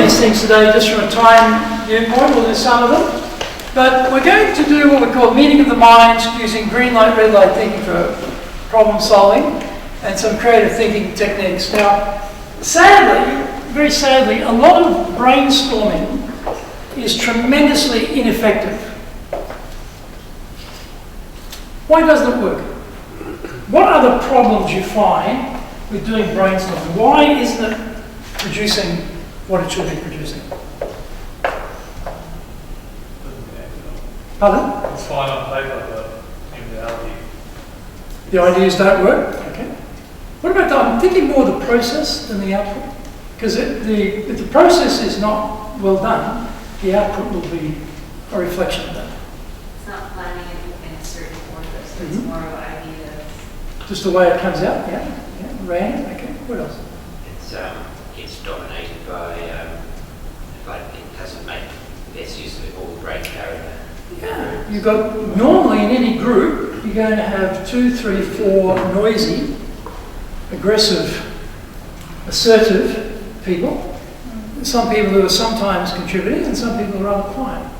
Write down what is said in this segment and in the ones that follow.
these things today just from a time viewpoint. We'll do some of them. But we're going to do what we call meeting of the minds using green light, red light thinking for problem solving and some creative thinking techniques. Now, sadly, very sadly, a lot of brainstorming is tremendously ineffective. Why doesn't it work? What are the problems you find with doing brainstorming? Why isn't it producing what it should be producing? Pardon? It's fine on paper, but in reality... The ideas don't work? Okay. What about that? I'm thinking more the process than the output. Because if the process is not well done, the output will be a reflection of that. It's not planning it in a certain order, so it's more of an idea of... Just the way it comes out? Yeah. Random? Okay. What else? It's dominated by, like it doesn't make best use of all the brain power. Yeah, you've got, normally in any group, you're going to have 2, 3, 4 noisy, aggressive, assertive people. Some people who are sometimes contributing and some people who are rather quiet.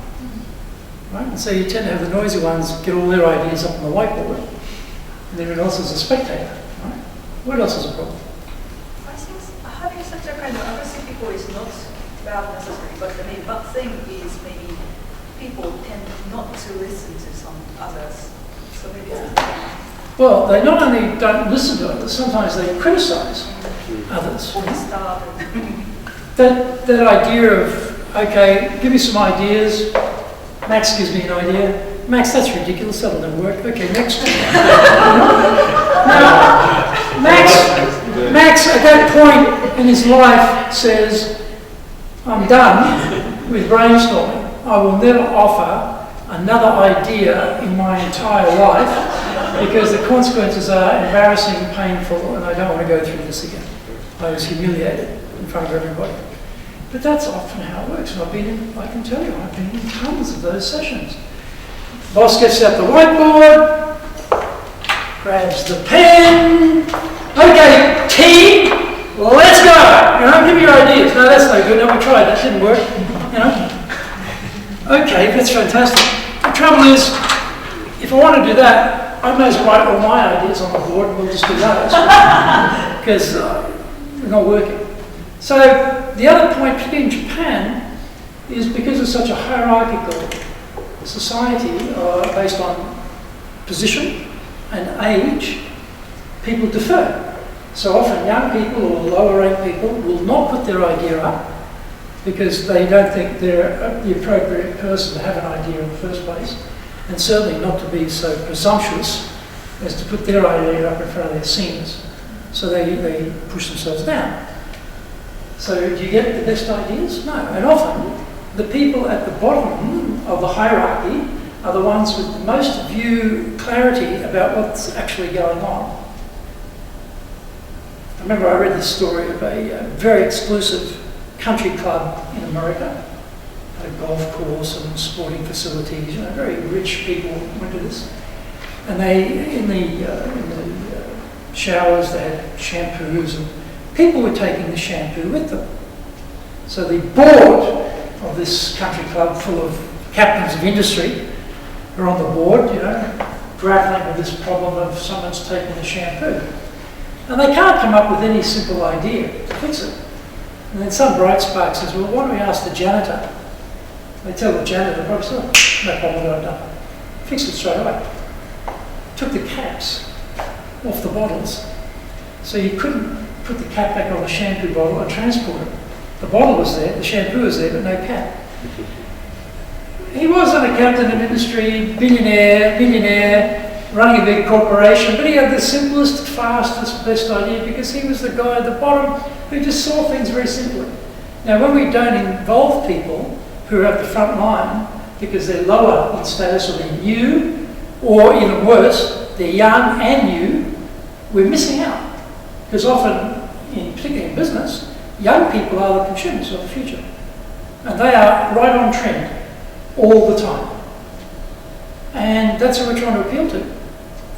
Right? And so you tend to have the noisy ones get all their ideas up on the whiteboard and everyone else is a spectator. Right? What else is a problem? I think having such a kind of aggressive people is not bad necessarily, but the main bad thing is maybe people tend not to listen to some others. So maybe it's well, they not only don't listen to others, sometimes they criticize others. That idea of, okay, give me some ideas. Max gives me an idea. Max, that's ridiculous, that'll never work. Okay, next. Now, Max at that point in his life says, I'm done with brainstorming. I will never offer another idea in my entire life because the consequences are embarrassing, painful, and I don't want to go through this again. I was humiliated in front of everybody. But that's often how it works. And I can tell you, I've been in tons of those sessions. Boss gets out the whiteboard, grabs the pen. Okay, team, let's go. Give me your ideas. No, that's no good. No, we tried. That didn't work. Okay, that's fantastic. The trouble is, if I want to do that, I may as well write all my ideas on the board and we'll just do those. Because they're not working. So the other point, particularly in Japan, is because it's such a hierarchical society based on position and age, people defer. So often young people or lower ranked people will not put their idea up because they don't think they're the appropriate person to have an idea in the first place, and certainly not to be so presumptuous as to put their idea up in front of their seniors. So they push themselves down. So do you get the best ideas? No. And often, the people at the bottom of the hierarchy are the ones with the most view clarity about what's actually going on. I remember I read this story of a very exclusive country club in America, had a golf course and sporting facilities. Very rich people went to this, and they in the showers they had shampoos, and people were taking the shampoo with them. So the board of this country club, full of captains of industry, were on the board, grappling with this problem of someone's taking the shampoo, and they can't come up with any simple idea to fix it. And then some bright spark says, well, why don't we ask the janitor? They tell the janitor, probably said, no problem, what I've done. Fixed it straight away. Took the caps off the bottles. So you couldn't put the cap back on the shampoo bottle and transport it. The bottle was there, the shampoo was there, but no cap. He wasn't a captain of industry, billionaire, running a big corporation, but he had the simplest, fastest, best idea because he was the guy at the bottom who just saw things very simply. Now, when we don't involve people who are at the front line because they're lower in status or they're new, or even worse, they're young and new, we're missing out. Because often, particularly in business, young people are the consumers of the future. And they are right on trend all the time. And that's what we're trying to appeal to,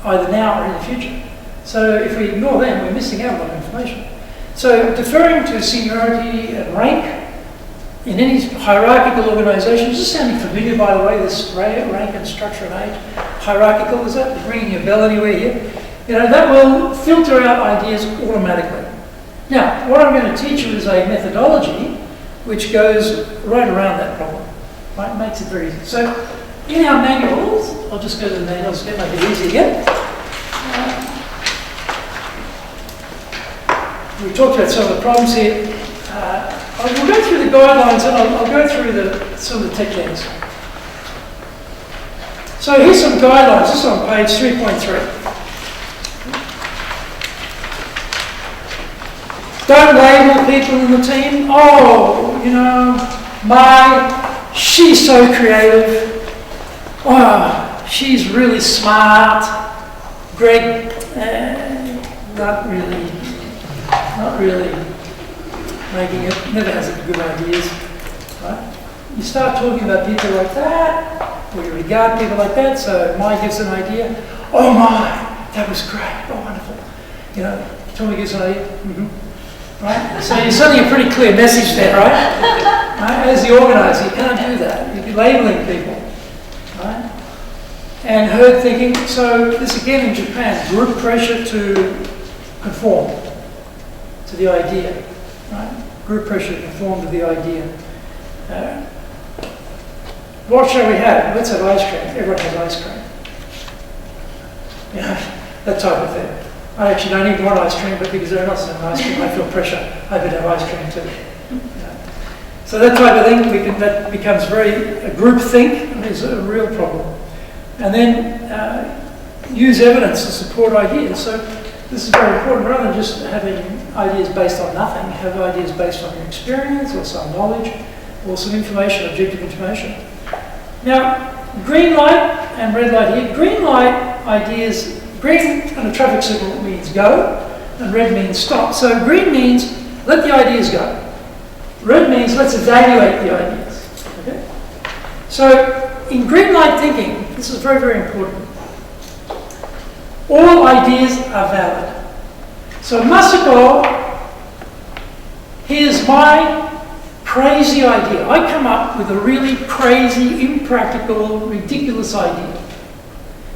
either now or in the future. So if we ignore them, we're missing out on information. So deferring to seniority and rank in any hierarchical organisation, is this sounding familiar, by the way, this rank and structure and age? Hierarchical, is that ringing a bell anywhere here? You know, that will filter out ideas automatically. Now, what I'm going to teach you is a methodology which goes right around that problem, right? Makes it very easy. So, in our manuals, I'll just go to the manuals again, make it easy again. We talked about some of the problems here. We'll go through the guidelines and I'll go through some of the techniques. So here's some guidelines. This is on page 3.3. Don't label people in the team. Oh, you know, she's so creative. Oh, she's really smart. Greg, not really making it, never has any good ideas. Right? You start talking about people like that, or you regard people like that, so Mike gives an idea. Oh my, that was great, oh wonderful. You know, Tommy gives an idea. Mm-hmm. Right? So you're sending a pretty clear message there, right? Right? As the organiser, you can't do that. You're labeling people. Right? And herd thinking, so this again in Japan, group pressure to conform to the idea. Right? Group pressure to conform to the idea. What shall we have? Let's have ice cream. Everyone has ice cream. You know, that type of thing. I actually don't even want ice cream, but because everyone else has ice cream, I feel pressure. I could have ice cream too. So that type of thing, that becomes a group think, and is a real problem. And then use evidence to support ideas. So this is very important. Rather than just having ideas based on nothing, have ideas based on your experience or some knowledge or some information, objective information. Now, green light and red light here. Green light ideas, green on a traffic signal means go, and red means stop. So green means let the ideas go. Red means let's evaluate the ideas. Okay? So in green light thinking, this is very, very important. All ideas are valid. So Masako, here's my crazy idea. I come up with a really crazy, impractical, ridiculous idea.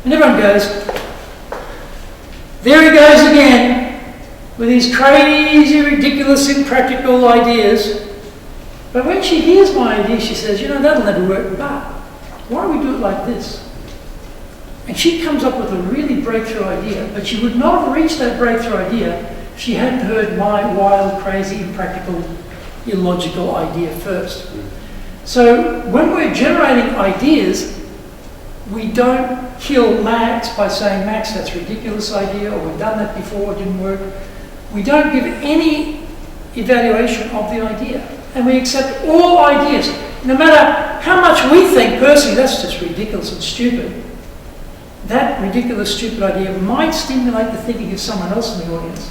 And everyone goes, there he goes again with his crazy, ridiculous, impractical ideas. But when she hears my idea, she says, you know, that'll never work, but why don't we do it like this? And she comes up with a really breakthrough idea, but she would not have reached that breakthrough idea if she hadn't heard my wild, crazy, impractical, illogical idea first. So when we're generating ideas, we don't kill Max by saying, Max, that's a ridiculous idea, or we've done that before, it didn't work. We don't give any evaluation of the idea. And we accept all ideas. No matter how much we think personally, that's just ridiculous and stupid. That ridiculous, stupid idea might stimulate the thinking of someone else in the audience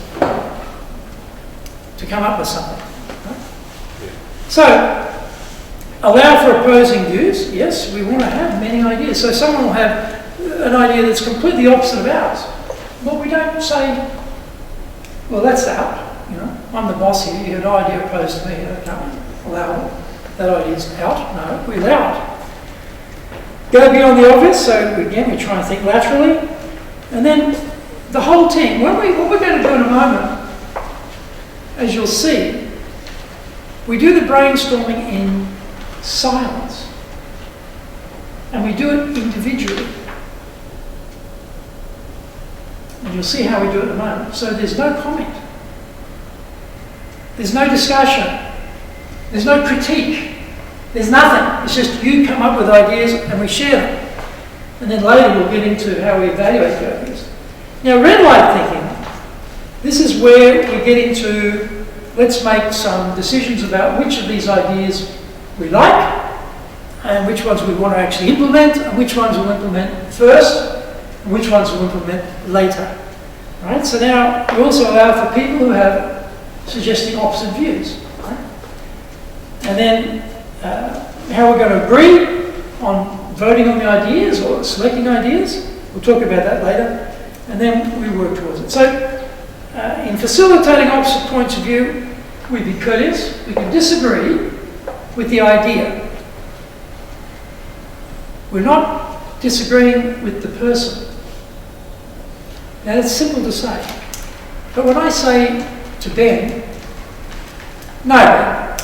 to come up with something. Right? So, allow for opposing views. Yes, we want to have many ideas. So someone will have an idea that's completely opposite of ours. But we don't say, well, that's out. You know, I'm the boss here. You have an idea opposed to me. I can't allow it. That idea's out. No, we allow it. Go beyond the obvious. So again, we try and think laterally. And then the whole team. What we're going to do in a moment, as you'll see, we do the brainstorming in silence. And we do it individually. And you'll see how we do it in a moment. So there's no comment. There's no discussion. There's no critique. There's nothing. It's just you come up with ideas and we share them. And then later we'll get into how we evaluate the ideas. Now, red light thinking, this is where we get into, let's make some decisions about which of these ideas we like and which ones we want to actually implement and which ones we'll implement first and which ones we'll implement later. Right? So now we also allow for people who have suggesting opposite views. Right? And then how we're going to agree on voting on the ideas or selecting ideas. We'll talk about that later. And then we work towards it. So in facilitating opposite points of view, we be courteous, we can disagree, with the idea. We're not disagreeing with the person. Now, it's simple to say. But when I say to Ben, no, Ben,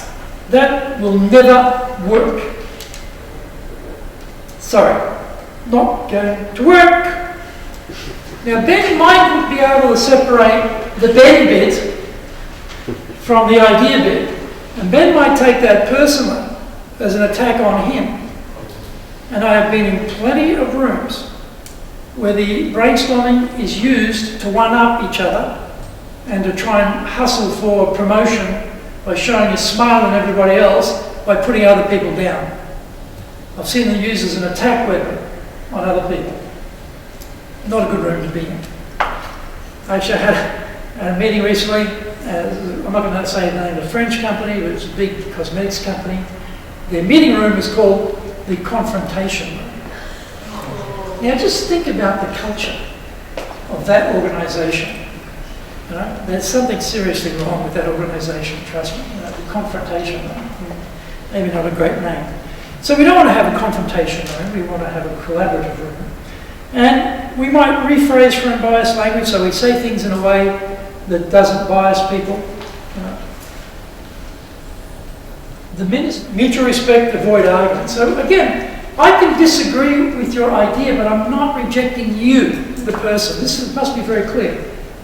that will never work. Sorry, not going to work. Now, Ben might be able to separate the Ben bit from the idea bit. And Ben might take that personally as an attack on him. And I have been in plenty of rooms where the brainstorming is used to one-up each other and to try and hustle for promotion by showing you're smarter than everybody else by putting other people down. I've seen them used as an attack weapon on other people. Not a good room to be in. I actually had a meeting recently. I'm not going to say the name of the French company, but it's a big cosmetics company. Their meeting room is called the confrontation room. Now just think about the culture of that organisation. You know, there's something seriously wrong with that organisation, trust me. You know, the confrontation room, maybe not a great name. So we don't want to have a confrontation room, we want to have a collaborative room. And we might rephrase from unbiased language, so we say things in a way that doesn't bias people. You know. The mutual respect, avoid argument. So again, I can disagree with your idea, but I'm not rejecting you, the person. This must be very clear.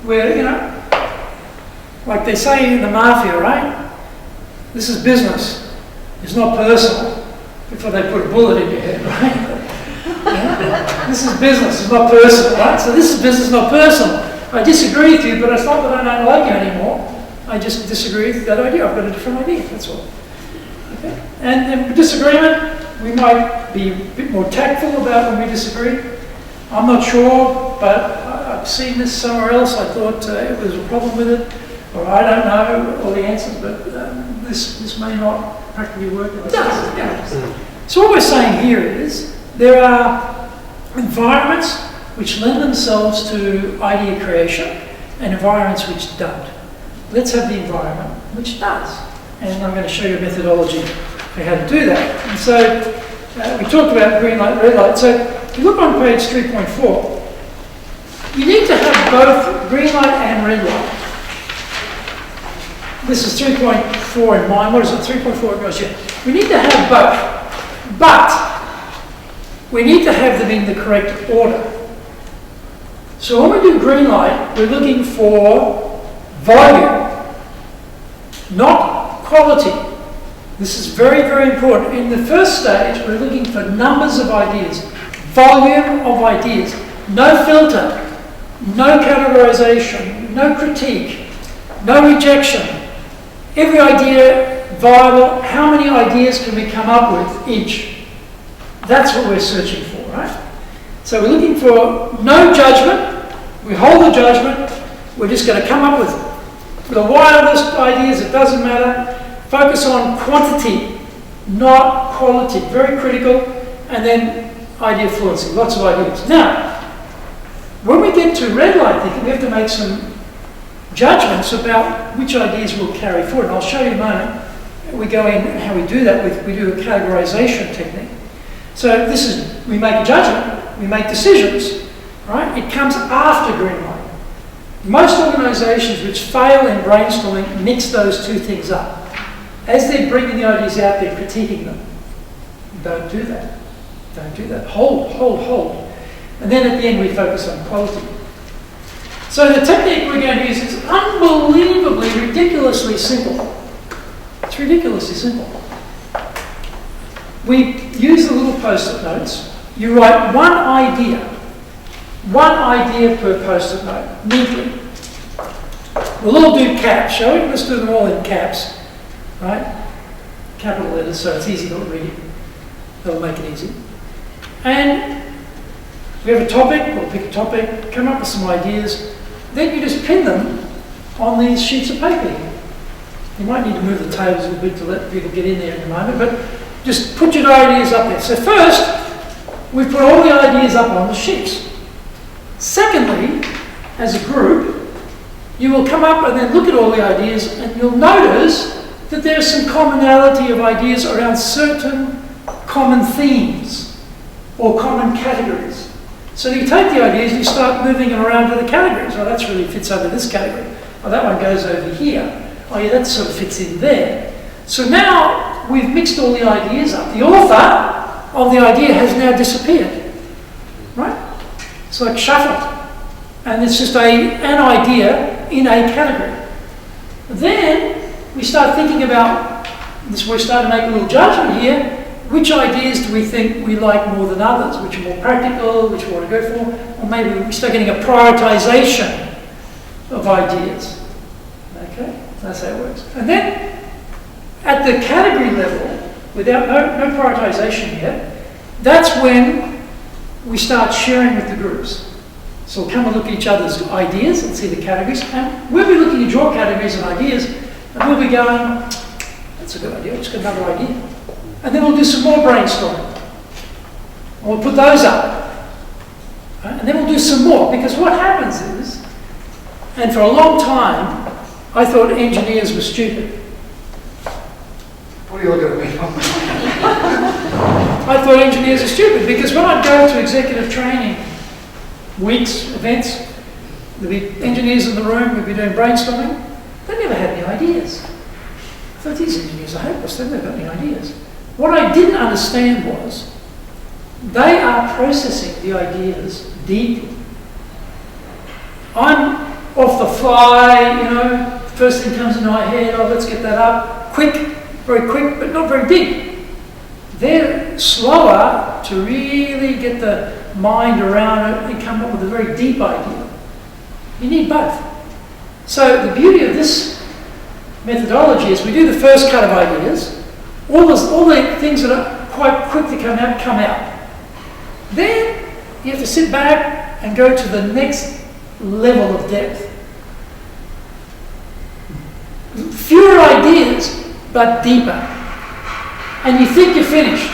Where, you know, like they say in the mafia, right? This is business. It's not personal. Before they put a bullet in your head, right? Yeah? This is business, it's not personal, right? So this is business, not personal. I disagree with you, but it's not that I don't like you anymore. I just disagree with that idea. I've got a different idea, that's all. Okay? And in disagreement, we might be a bit more tactful about when we disagree. I'm not sure, but I've seen this somewhere else. I thought it was a problem with it, or I don't know all the answers, but this may not practically work. It does, yeah. So what we're saying here is there are environments which lend themselves to idea creation and environments which don't. Let's have the environment which does. And I'm going to show you a methodology for how to do that. And so we talked about green light, red light. So if you look on page 3.4, you need to have both green light and red light. This is 3.4 in mine. What is it? 3.4 goes here. We need to have both. But we need to have them in the correct order. So when we do green light, we're looking for volume, not quality. This is very, very important. In the first stage, we're looking for numbers of ideas, volume of ideas, no filter, no categorization, no critique, no rejection. Every idea viable. How many ideas can we come up with each? That's what we're searching for, right? So we're looking for no judgment. We hold the judgment. We're just going to come up with the wildest ideas. It doesn't matter. Focus on quantity, not quality. Very critical. And then idea fluency. Lots of ideas. Now, when we get to red light thinking, we have to make some judgments about which ideas we'll carry forward. And I'll show you in a moment. We go in and how we do that. We do a categorization technique. So this is, we make a judgment, we make decisions, right? It comes after green light. Most organisations which fail in brainstorming mix those two things up. As they're bringing the ideas out, they're critiquing them. Don't do that. Don't do that. Hold, hold, hold. And then at the end we focus on quality. So the technique we're going to use is unbelievably, ridiculously simple. It's ridiculously simple. We use the little post-it notes. You write one idea per post-it note, neatly. We'll all do caps, shall we? Let's do them all in caps, right? Capital letters, so it's easy to read. That'll make it easy. And we have a topic, we'll pick a topic, come up with some ideas. Then you just pin them on these sheets of paper here. You might need to move the tables a little bit to let people get in there in a moment, but just put your ideas up there. So first, we put all the ideas up on the sheets. Secondly, as a group, you will come up and then look at all the ideas and you'll notice that there's some commonality of ideas around certain common themes or common categories. So you take the ideas and you start moving them around to the categories. Oh, that really fits under this category. Oh, that one goes over here. Oh, yeah, that sort of fits in there. So now we've mixed all the ideas up. The author of the idea has now disappeared, right? It's like shuffled. And it's just an idea in a category. Then we start thinking about, this we start to make a little judgment here, which ideas do we think we like more than others, which are more practical, which we want to go for, or maybe we start getting a prioritization of ideas. Okay, that's how it works. And then at the category level, without no prioritization yet, that's when we start sharing with the groups. So we'll come and look at each other's ideas and see the categories, and we'll be looking at your categories and ideas, and we'll be going, that's a good idea, let's get another idea. And then we'll do some more brainstorming. And we'll put those up. Right? And then we'll do some more, because what happens is, and for a long time, I thought engineers were stupid. What are you looking at me? I thought engineers are stupid, because when I'd go to executive training, weeks, events, there'd be engineers in the room, we'd be doing brainstorming, they never had any ideas. I thought, these engineers are hopeless, they've never got any ideas. What I didn't understand was, they are processing the ideas deeply. I'm off the fly, you know, first thing comes into my head, oh, let's get that up, quick, very quick, but not very deep. They're slower to really get the mind around it and come up with a very deep idea. You need both. So the beauty of this methodology is we do the first cut of ideas, all the things that are quite quick to come out. Then you have to sit back and go to the next level of depth. Fewer ideas, but deeper. And you think you're finished.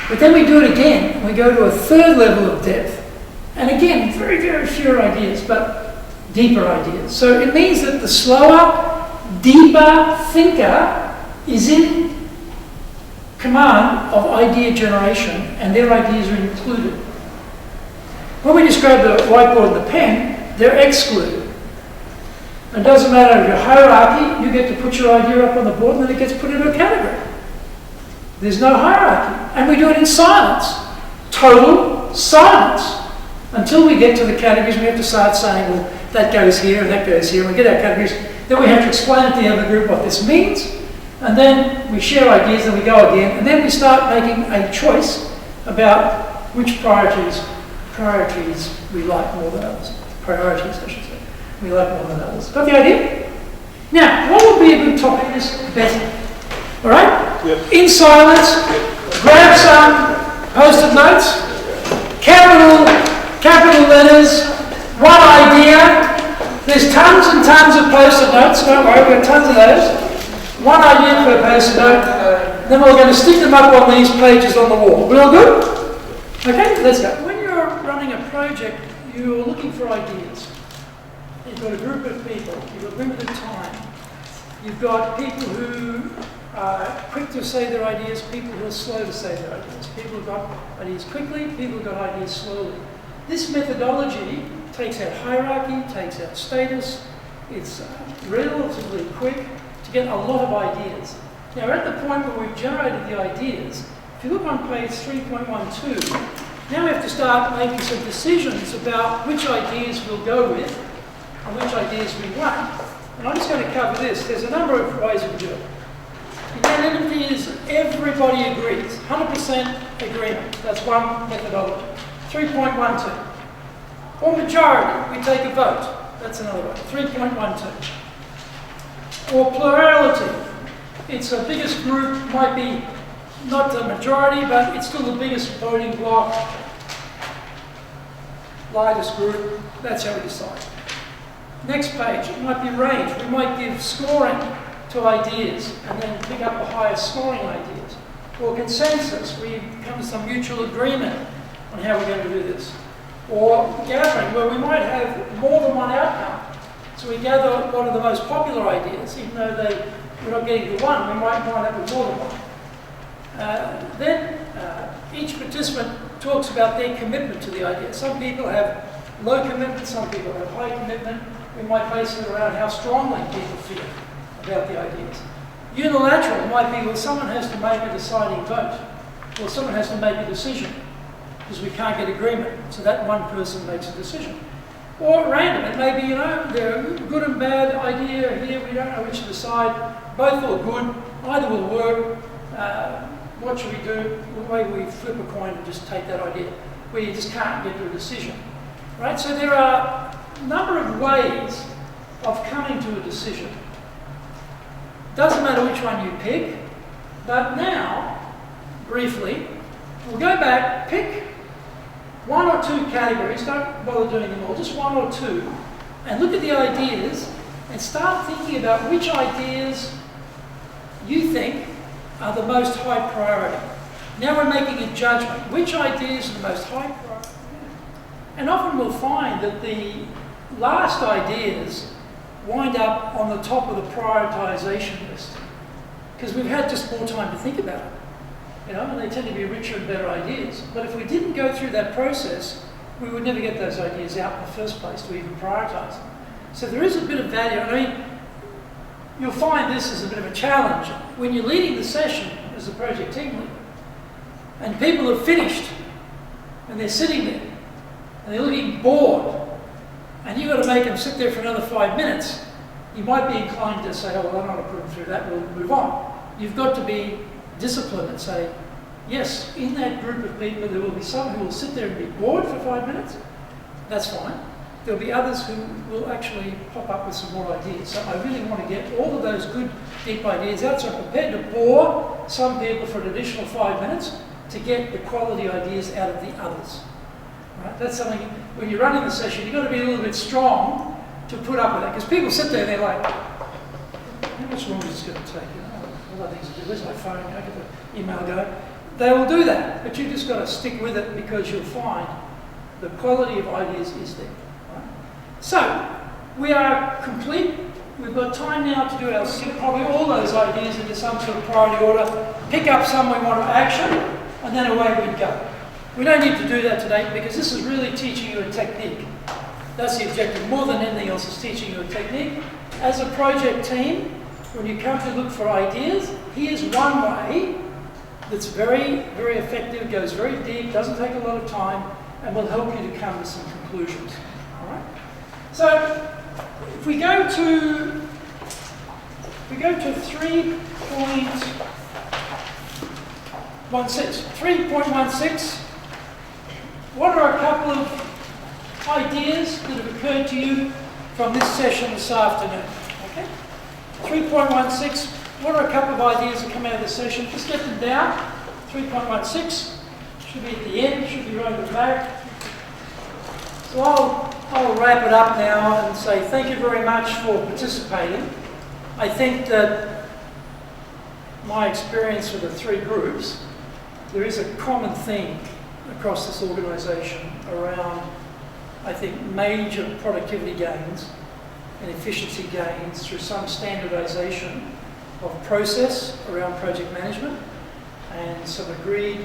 But then we do it again, and we go to a third level of depth. And again, very, very fewer ideas, but deeper ideas. So it means that the slower, deeper thinker is in command of idea generation, and their ideas are included. When we describe the whiteboard and the pen, they're excluded. It doesn't matter if your hierarchy, you get to put your idea up on the board and then it gets put into a category. There's no hierarchy. And we do it in silence. Total silence. Until we get to the categories, we have to start saying, well, that goes here and that goes here. And we get our categories. Then we have to explain to the other group what this means. And then we share ideas and we go again. And then we start making a choice about which priorities we like more than others. Priorities, I should say. We like more than others. Got the idea? Now, what would be a good topic is better. All right? Yep. In silence, grab some post-it notes, capital letters, one idea. There's tons and tons of post-it notes. Don't worry, we've got tons of those. One idea per post-it note. Then we're going to stick them up on these pages on the wall. We all good? Okay, let's go. When you're running a project, you're looking for ideas. You've got a group of people, you've got limited time, you've got people who are quick to say their ideas, people who are slow to say their ideas. People who've got ideas quickly, people who've got ideas slowly. This methodology takes out hierarchy, takes out status, it's relatively quick to get a lot of ideas. Now we're at the point where we've generated the ideas. If you look on page 3.12, now we have to start making some decisions about which ideas we'll go with and which ideas we want. And I'm just going to cover this. There's a number of ways we do it. Unanimity is everybody agrees, 100% agreement. That's one methodology. 3.12. Or majority, we take a vote. That's another one. 3.12. Or plurality. It's the biggest group, might be not the majority, but it's still the biggest voting bloc. Largest group, that's how we decide. Next page, it might be range. We might give scoring to ideas and then pick up the highest scoring ideas. Or consensus, we come to some mutual agreement on how we're going to do this. Or gathering, where we might have more than one outcome. So we gather one of the most popular ideas, even though we're not getting the one, we might wind up with more than one. Then each participant talks about their commitment to the idea. Some people have low commitment, some people have high commitment. We might base it around how strongly people feel about the ideas. Unilateral might be, well, someone has to make a deciding vote, or someone has to make a decision, because we can't get agreement, so that one person makes a decision. Or random, it may be, there are good and bad idea here, we don't know which to decide, both are good, either will work, what should we do? Maybe we flip a coin and just take that idea, where you just can't get to a decision. Right? So there are a number of ways of coming to a decision. Doesn't matter which one you pick, but now, briefly, we'll go back, pick one or two categories, don't bother doing them all, just one or two, and look at the ideas and start thinking about which ideas you think are the most high priority. Now we're making a judgment. Which ideas are the most high priority? And often we'll find that the last ideas wind up on the top of the prioritisation list because we've had just more time to think about it. And they tend to be richer and better ideas. But if we didn't go through that process, we would never get those ideas out in the first place to even prioritise them. So there is a bit of value. I mean, you'll find this is a bit of a challenge. When you're leading the session as a project team leader, and people have finished, and they're sitting there, and they're looking bored, and you've got to make them sit there for another 5 minutes, you might be inclined to say, oh, well, I'm not going to put them through that, we'll move on. You've got to be disciplined and say, yes, in that group of people, there will be some who will sit there and be bored for 5 minutes. That's fine. There'll be others who will actually pop up with some more ideas. So I really want to get all of those good, deep ideas out. So I'm prepared to bore some people for an additional 5 minutes to get the quality ideas out of the others. Right? That's something, when you're running the session, you've got to be a little bit strong to put up with that. Because people sit there and they're like, how much longer is this going to take? All other things to do. Where's my phone? I get the email going. They will do that, but you've just got to stick with it because you'll find the quality of ideas is there. Right? So, we are complete. We've got time now to do probably all those ideas into some sort of priority order, pick up some we want to action, and then away we go. We don't need to do that today because this is really teaching you a technique. That's the objective. More than anything else, is teaching you a technique. As a project team, when you come to look for ideas, here's one way that's very, very effective, goes very deep, doesn't take a lot of time, and will help you to come to some conclusions. All right? So, if we go to 3.16, what are a couple of ideas that have occurred to you from this session this afternoon? Okay? 3.16, what are a couple of ideas that come out of the session? Just get them down. 3.16 should be at the end, should be right at the back. So I'll wrap it up now and say thank you very much for participating. I think that my experience with the three groups, there is a common theme across this organisation around, I think, major productivity gains and efficiency gains through some standardisation of process around project management and some agreed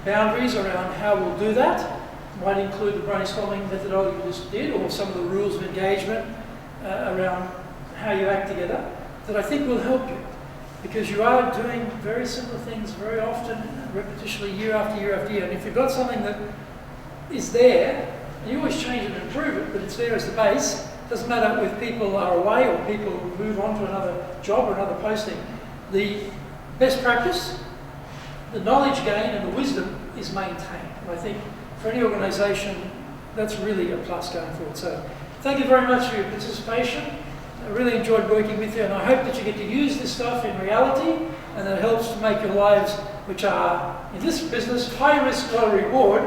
boundaries around how we'll do that. Might include the brainstorming methodology we just did, or some of the rules of engagement around how you act together, that I think will help you. Because you are doing very similar things very often, repetitionally, year after year after year. And if you've got something that is there, and you always change it and improve it, but it's there as the base, doesn't matter if people are away or people move on to another job or another posting. The best practice, the knowledge gain and the wisdom is maintained. And I think for any organisation, that's really a plus going forward. So thank you very much for your participation. I really enjoyed working with you, and I hope that you get to use this stuff in reality and that it helps to make your lives, which are, in this business, high risk, low reward,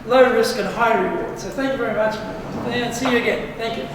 low risk and high reward. So thank you very much, and see you again. Thank you.